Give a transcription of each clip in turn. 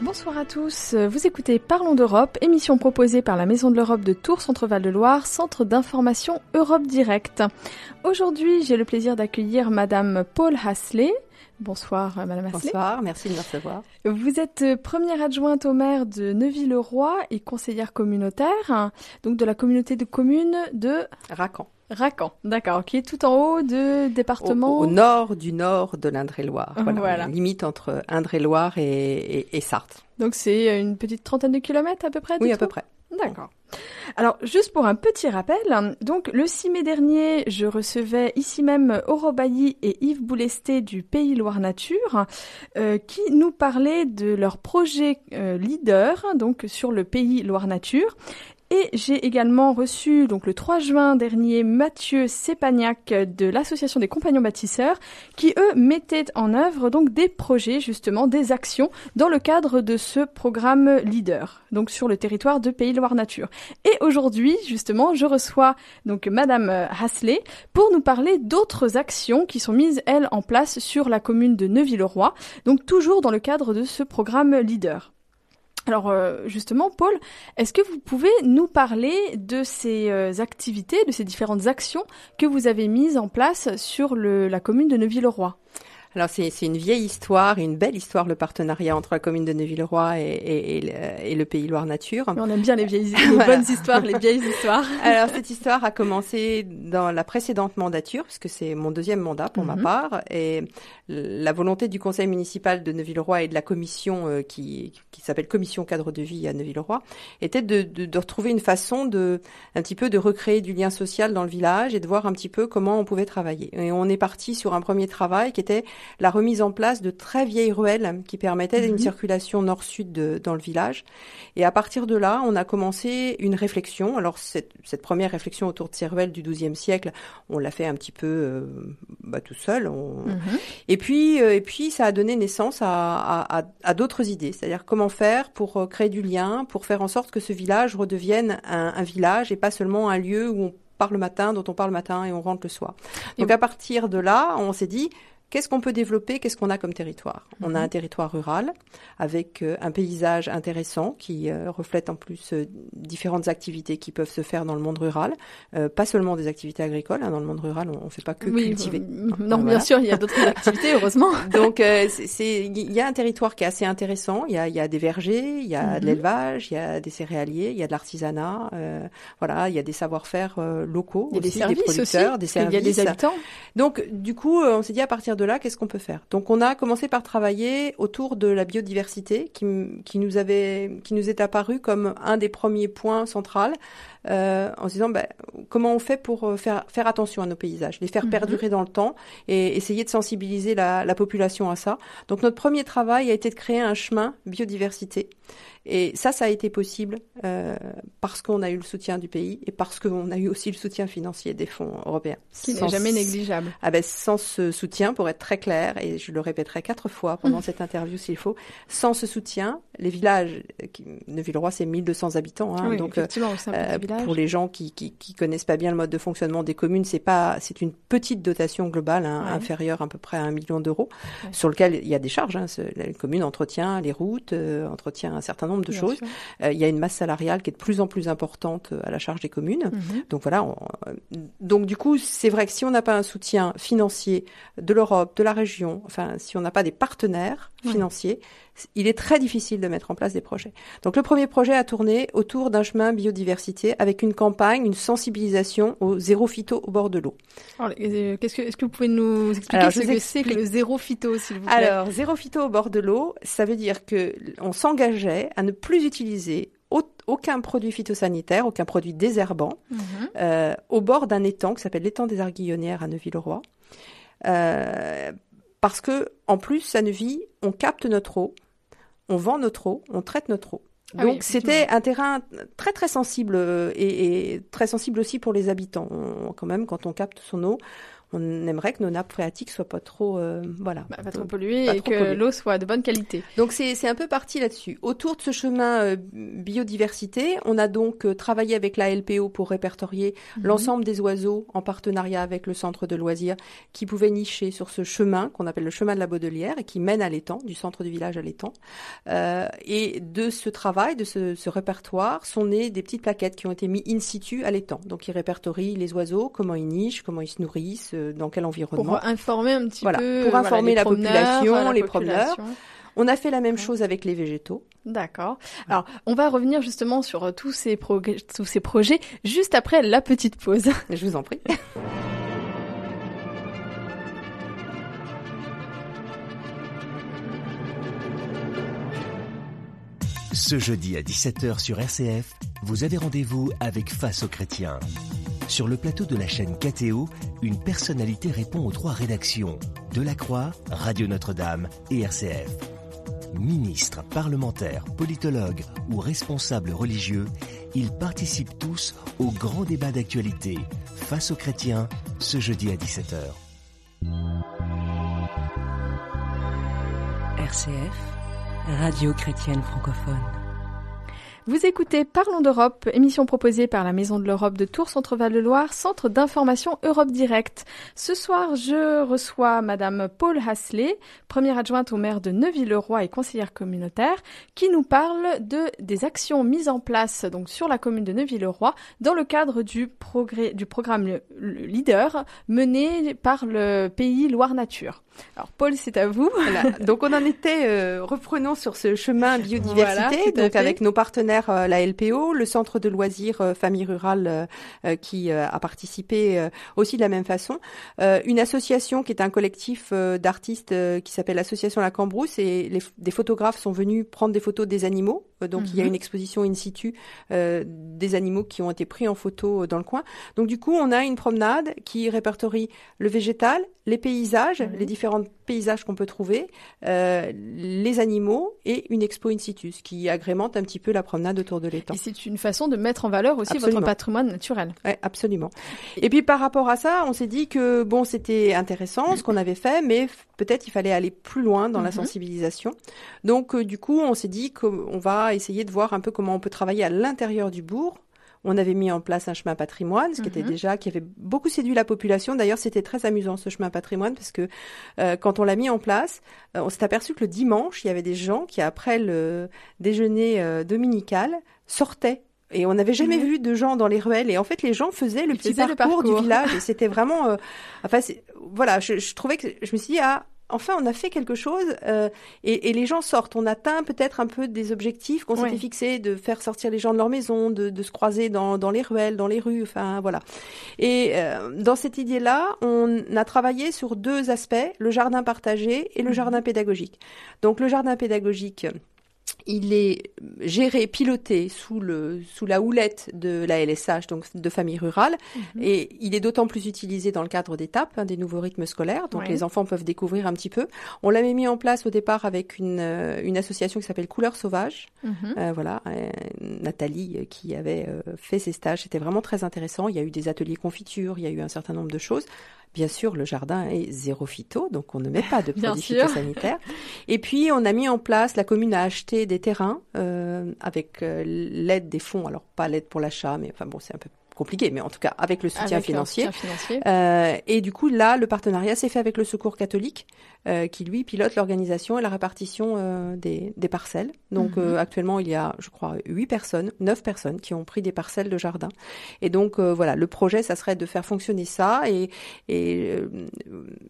Bonsoir à tous, vous écoutez Parlons d'Europe, émission proposée par la Maison de l'Europe de Tours, Centre-Val de Loire, centre d'information Europe Direct. Aujourd'hui, j'ai le plaisir d'accueillir Madame Paul Hasley. Bonsoir Madame Hasley. Bonsoir, merci de me recevoir. Vous êtes première adjointe au maire de Neuville-le-Roi et conseillère communautaire, donc de la communauté de communes de Racan, d'accord, qui est tout en haut de département... Au nord de l'Indre-et-Loire, voilà. Limite entre Indre-et-Loire et Sarthe. Donc c'est une petite trentaine de kilomètres à peu près? Oui, à peu près. D'accord. Alors, juste pour un petit rappel, donc le 6 mai dernier, je recevais ici même Aurore Bailly et Yves Boulesté du Pays Loire Nature qui nous parlaient de leur projet leader, donc sur le Pays Loire Nature. Et j'ai également reçu, donc le 3 juin dernier, Mathieu Sépagnac de l'Association des Compagnons Bâtisseurs, qui eux mettaient en œuvre donc des projets, justement, des actions dans le cadre de ce programme Leader, donc sur le territoire de Pays Loire Nature. Et aujourd'hui, justement, je reçois donc Madame Hasley pour nous parler d'autres actions qui sont mises, elles, en place sur la commune de Neuville-le-Roi, donc toujours dans le cadre de ce programme Leader. Alors justement, Paul, est-ce que vous pouvez nous parler de ces activités, de ces différentes actions que vous avez mises en place sur la commune de Neuville-le-Roi ? Alors c'est une vieille histoire, une belle histoire, le partenariat entre la commune de Neuville-le-Roi et le Pays Loire Nature. On aime bien les bonnes histoires, les vieilles histoires. Alors cette histoire a commencé dans la précédente mandature, puisque c'est mon deuxième mandat pour ma part, et la volonté du conseil municipal de Neuville-le-Roi et de la commission qui s'appelle Commission Cadre de Vie à Neuville-le-Roi était de retrouver une façon un petit peu de recréer du lien social dans le village et de voir un petit peu comment on pouvait travailler. Et on est parti sur un premier travail qui était la remise en place de très vieilles ruelles qui permettaient une circulation nord-sud dans le village. Et à partir de là, on a commencé une réflexion. Alors cette première réflexion autour de ces ruelles du XIIe siècle, on l'a fait un petit peu tout seul. Et puis ça a donné naissance à d'autres idées. C'est-à-dire comment faire pour créer du lien, pour faire en sorte que ce village redevienne un village et pas seulement un lieu où on part le matin, dont on part le matin et on rentre le soir. Donc à partir de là, on s'est dit... Qu'est-ce qu'on peut développer? Qu'est-ce qu'on a comme territoire? On a un territoire rural avec un paysage intéressant qui reflète en plus différentes activités qui peuvent se faire dans le monde rural. Pas seulement des activités agricoles. Dans le monde rural, on ne fait pas que cultiver. Non, bien sûr, il y a d'autres activités, heureusement. Donc, il y a un territoire qui est assez intéressant. Il y a des vergers, il y a de l'élevage, il y a des céréaliers, il y a de l'artisanat. Il y a des savoir-faire locaux, il y a aussi, des services des producteurs, aussi, des services. Il y a des habitants. Donc, du coup, on s'est dit à partir de là, qu'est-ce qu'on peut faire? Donc, on a commencé par travailler autour de la biodiversité qui nous est apparu comme un des premiers points centraux, en se disant comment on fait pour faire attention à nos paysages, les faire perdurer dans le temps et essayer de sensibiliser la population à ça. Donc, notre premier travail a été de créer un chemin biodiversité. Et ça a été possible parce qu'on a eu le soutien du pays et parce qu'on a eu aussi le soutien financier des fonds européens. Qui n'est jamais négligeable. Sans ce soutien, pour être très clair, et je le répéterai 4 fois pendant cette interview s'il faut, sans ce soutien, les villages, Neuville-le-Roi c'est 1200 habitants, oui, donc pour les gens qui connaissent pas bien le mode de fonctionnement des communes, c'est une petite dotation globale, inférieure à peu près à 1 million d'euros, sur lequel il y a des charges. La commune entretient les routes, entretient un certain nombre de choses. Il y a une masse salariale qui est de plus en plus importante à la charge des communes. Donc voilà. Donc du coup, c'est vrai que si on n'a pas un soutien financier de l'Europe, de la région, si on n'a pas des partenaires financiers, il est très difficile de mettre en place des projets. Donc le premier projet a tourné autour d'un chemin biodiversité avec une campagne, une sensibilisation au zéro phyto au bord de l'eau. Est-ce que vous pouvez nous expliquer ce que c'est que le zéro phyto, s'il vous plaît? Alors, zéro phyto au bord de l'eau, ça veut dire que on s'engageait à ne plus utiliser aucun produit phytosanitaire, aucun produit désherbant au bord d'un étang qui s'appelle l'étang des Arguillonnières à Neuville-le-Roi. Parce que, en plus, à Neuville, on capte notre eau, on vend notre eau, on traite notre eau. Donc, c'était un terrain très, très sensible et très sensible aussi pour les habitants. Quand même, quand on capte son eau, on aimerait que nos nappes phréatiques soient pas trop, pas trop polluées et que l'eau soit de bonne qualité. Donc c'est un peu parti là-dessus. Autour de ce chemin biodiversité, on a donc travaillé avec la LPO pour répertorier l'ensemble des oiseaux en partenariat avec le centre de loisirs qui pouvaient nicher sur ce chemin qu'on appelle le chemin de la Baudelière et qui mène à l'étang, du centre du village à l'étang. Et de ce travail, de ce répertoire, sont nées des petites plaquettes qui ont été mises in situ à l'étang. Donc ils répertorient les oiseaux, comment ils nichent, comment ils se nourrissent, dans quel environnement. Pour informer un petit peu. Pour informer la population, les promeneurs. On a fait la même chose avec les végétaux. D'accord. Alors, on va revenir justement sur tous ces projets juste après la petite pause. Je vous en prie. Ce jeudi à 17h sur RCF, vous avez rendez-vous avec Face aux chrétiens. Sur le plateau de la chaîne KTO, une personnalité répond aux 3 rédactions, Delacroix, Radio Notre-Dame et RCF. Ministres, parlementaires, politologues ou responsables religieux, ils participent tous au grand débat d'actualité Face aux chrétiens, ce jeudi à 17h. RCF, Radio chrétienne francophone. Vous écoutez Parlons d'Europe, émission proposée par la Maison de l'Europe de Tours, Centre-Val-de-Loire, centre d'information Europe Direct. Ce soir, je reçois Madame Paul Hasley, première adjointe au maire de Neuville-le-Roi et conseillère communautaire, qui nous parle des actions mises en place donc sur la commune de Neuville-le-Roi dans le cadre du programme le Leader mené par le pays Loire Nature. Alors Paul, c'est à vous. Voilà. Donc on en était, reprenons sur ce chemin biodiversité, donc avec nos partenaires la LPO, le centre de loisirs famille rurale qui a participé aussi de la même façon, une association qui est un collectif d'artistes qui s'appelle l'association La Cambrousse et des photographes sont venus prendre des photos des animaux. Donc il y a une exposition in situ des animaux qui ont été pris en photo dans le coin. Donc du coup, on a une promenade qui répertorie le végétal, les paysages, les différents paysages qu'on peut trouver, les animaux et une expo in situ, ce qui agrémente un petit peu la promenade autour de l'étang. Et c'est une façon de mettre en valeur aussi votre patrimoine naturel. Ouais, absolument. Et puis par rapport à ça, on s'est dit que bon, c'était intéressant ce qu'on avait fait, mais peut-être il fallait aller plus loin dans la sensibilisation. Donc du coup, on s'est dit qu'on va essayer de voir un peu comment on peut travailler à l'intérieur du bourg. On avait mis en place un chemin patrimoine, ce qui était qui avait beaucoup séduit la population. D'ailleurs, c'était très amusant ce chemin patrimoine parce que quand on l'a mis en place, on s'est aperçu que le dimanche, il y avait des gens qui, après le déjeuner dominical, sortaient. Et on n'avait jamais vu de gens dans les ruelles. Et en fait, les gens faisaient le petit parcours du village. Et c'était vraiment... je trouvais que... Je me suis dit, enfin, on a fait quelque chose et les gens sortent. On atteint peut-être un peu des objectifs qu'on s'était fixés, de faire sortir les gens de leur maison, de se croiser dans les ruelles, dans les rues, enfin voilà. Et dans cette idée-là, on a travaillé sur 2 aspects, le jardin partagé et le jardin pédagogique. Donc le jardin pédagogique... Il est géré, piloté sous la houlette de la LSH, donc de famille rurale, et il est d'autant plus utilisé dans le cadre d'étapes, des nouveaux rythmes scolaires, donc les enfants peuvent découvrir un petit peu. On l'avait mis en place au départ avec une association qui s'appelle Couleurs Sauvages, Nathalie qui avait fait ses stages, c'était vraiment très intéressant. Il y a eu des ateliers confiture, il y a eu un certain nombre de choses. Bien sûr, le jardin est zéro phyto, donc on ne met pas de produits phytosanitaires. Et puis, on a mis en place, la commune a acheté des terrains avec l'aide des fonds, alors pas l'aide pour l'achat, mais enfin bon, c'est un peu compliqué, mais en tout cas avec le soutien financier. Et du coup, là, le partenariat s'est fait avec le Secours catholique, qui lui pilote l'organisation et la répartition des parcelles. Donc actuellement, il y a, je crois, 9 personnes qui ont pris des parcelles de jardin. Et donc voilà, le projet, ça serait de faire fonctionner ça. Et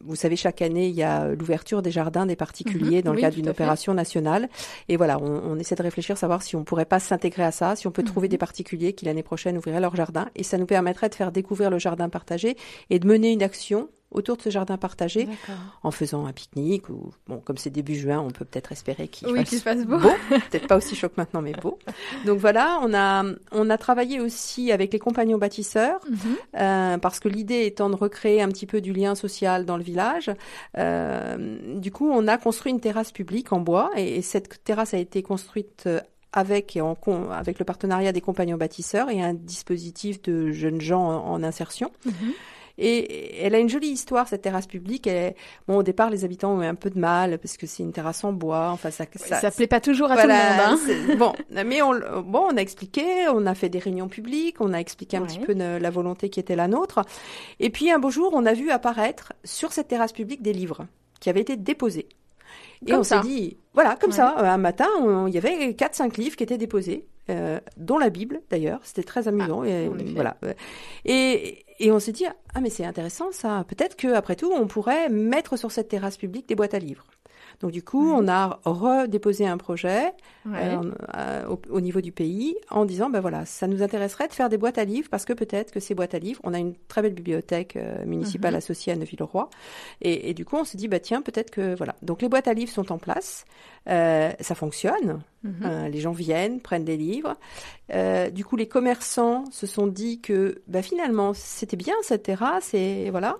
vous savez, chaque année, il y a l'ouverture des jardins des particuliers dans le cadre d'une opération nationale. Et voilà, on essaie de réfléchir, savoir si on pourrait pas s'intégrer à ça, si on peut trouver des particuliers qui l'année prochaine ouvriraient leur jardin. Et ça nous permettrait de faire découvrir le jardin partagé et de mener une action autour de ce jardin partagé en faisant un pique-nique ou bon, comme c'est début juin, on peut peut-être espérer qu'il fasse beau. Peut-être pas aussi chaud que maintenant, mais beau. Donc voilà, on a travaillé aussi avec les compagnons bâtisseurs parce que l'idée étant de recréer un petit peu du lien social dans le village. Du coup, on a construit une terrasse publique en bois et cette terrasse a été construite avec le partenariat des compagnons bâtisseurs et un dispositif de jeunes gens en insertion. Et elle a une jolie histoire, cette terrasse publique. Bon, au départ, les habitants ont eu un peu de mal parce que c'est une terrasse en bois. Enfin, ça plaît pas toujours à tout le monde. Hein. Bon, mais on a expliqué, on a fait des réunions publiques, on a expliqué un petit peu la volonté qui était la nôtre. Et puis, un beau jour, on a vu apparaître sur cette terrasse publique des livres qui avaient été déposés. Et on s'est dit, voilà, comme ça, un matin, il y avait 4-5 livres qui étaient déposés, dont la Bible, d'ailleurs. C'était très amusant. Et on s'est dit, mais c'est intéressant, ça. Peut-être qu'après tout, on pourrait mettre sur cette terrasse publique des boîtes à livres. Donc, du coup, on a redéposé un projet au niveau du pays en disant, voilà, ça nous intéresserait de faire des boîtes à livres parce que peut-être que ces boîtes à livres, on a une très belle bibliothèque municipale associée à Neuville-le-Roi. Et du coup, on s'est dit, tiens, peut-être que, voilà. Donc, les boîtes à livres sont en place. Ça fonctionne. Les gens viennent, prennent des livres. Du coup, les commerçants se sont dit que, finalement, c'était bien cette terrasse et voilà.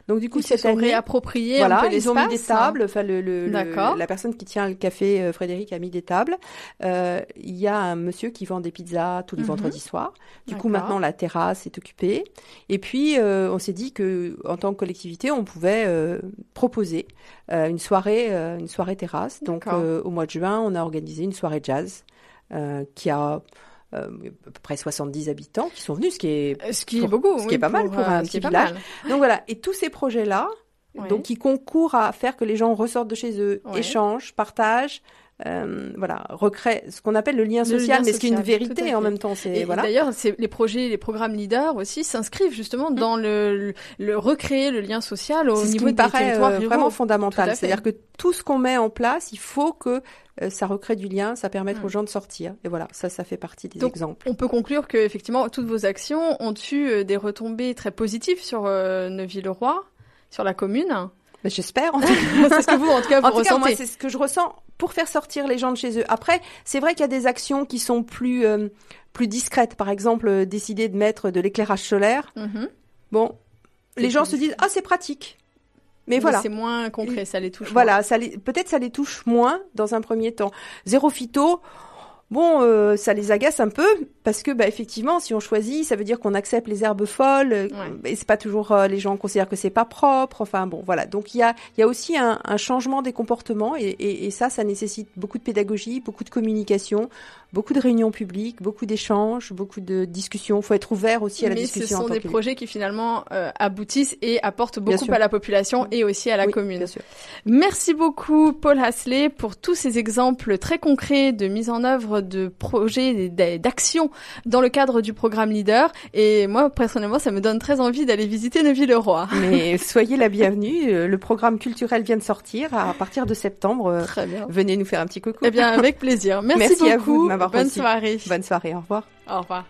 Donc, du coup, ils se sont réappropriés un peu l'espace. Ils ont mis des tables. Enfin, la personne qui tient le café, Frédéric, a mis des tables. Il y a un monsieur qui vend des pizzas tous les vendredis soirs. Du coup, maintenant, la terrasse est occupée. Et puis, on s'est dit que, en tant que collectivité, on pouvait proposer une soirée terrasse. Donc, au mois de juin, on a organisé une soirée jazz qui a à peu près 70 habitants qui sont venus, ce qui est beaucoup, ce qui est pas mal pour un petit village. Donc voilà, et tous ces projets-là, donc qui concourent à faire que les gens ressortent de chez eux, échangent, partagent, recréent ce qu'on appelle le lien social, mais ce qui est une vérité en même temps. D'ailleurs, les projets, les programmes leaders aussi s'inscrivent justement dans le recréer le lien social au niveau des territoires ruraux. Vraiment fondamental. C'est-à-dire que tout ce qu'on met en place, il faut que ça recrée du lien, ça permet aux gens de sortir. Et voilà, ça fait partie des exemples. On peut conclure que effectivement toutes vos actions ont eu des retombées très positives sur Neuville-le-Roi, sur la commune. J'espère. En tout cas. C'est ce que vous, en tout cas, vous ressentez. Moi, c'est ce que je ressens pour faire sortir les gens de chez eux. Après, c'est vrai qu'il y a des actions qui sont plus discrètes. Par exemple, décider de mettre de l'éclairage solaire. Bon, les gens se disent, c'est pratique. Mais voilà. C'est moins concret, ça les touche moins. Peut-être ça les touche moins dans un premier temps. Zéro phyto, ça les agace un peu parce que effectivement, si on choisit, ça veut dire qu'on accepte les herbes folles et c'est pas toujours les gens considèrent que c'est pas propre. Enfin bon, voilà. Donc il y a aussi un changement des comportements et ça nécessite beaucoup de pédagogie, beaucoup de communication, beaucoup de réunions publiques, beaucoup d'échanges, beaucoup de discussions. Il faut être ouvert aussi à la discussion. Mais ce sont des projets qui finalement aboutissent et apportent beaucoup à la population et aussi à la commune. Bien sûr. Merci beaucoup Paul Hasley pour tous ces exemples très concrets de mise en œuvre de projets, d'actions dans le cadre du programme Leader. Et moi, personnellement, ça me donne très envie d'aller visiter Neuville-le-Roi. Mais soyez la bienvenue. Le programme culturel vient de sortir à partir de septembre. Très bien. Venez nous faire un petit coucou. Eh bien, avec plaisir. Merci beaucoup. À vous de m'avoir Bonne soirée. Bonne soirée. Au revoir. Au revoir.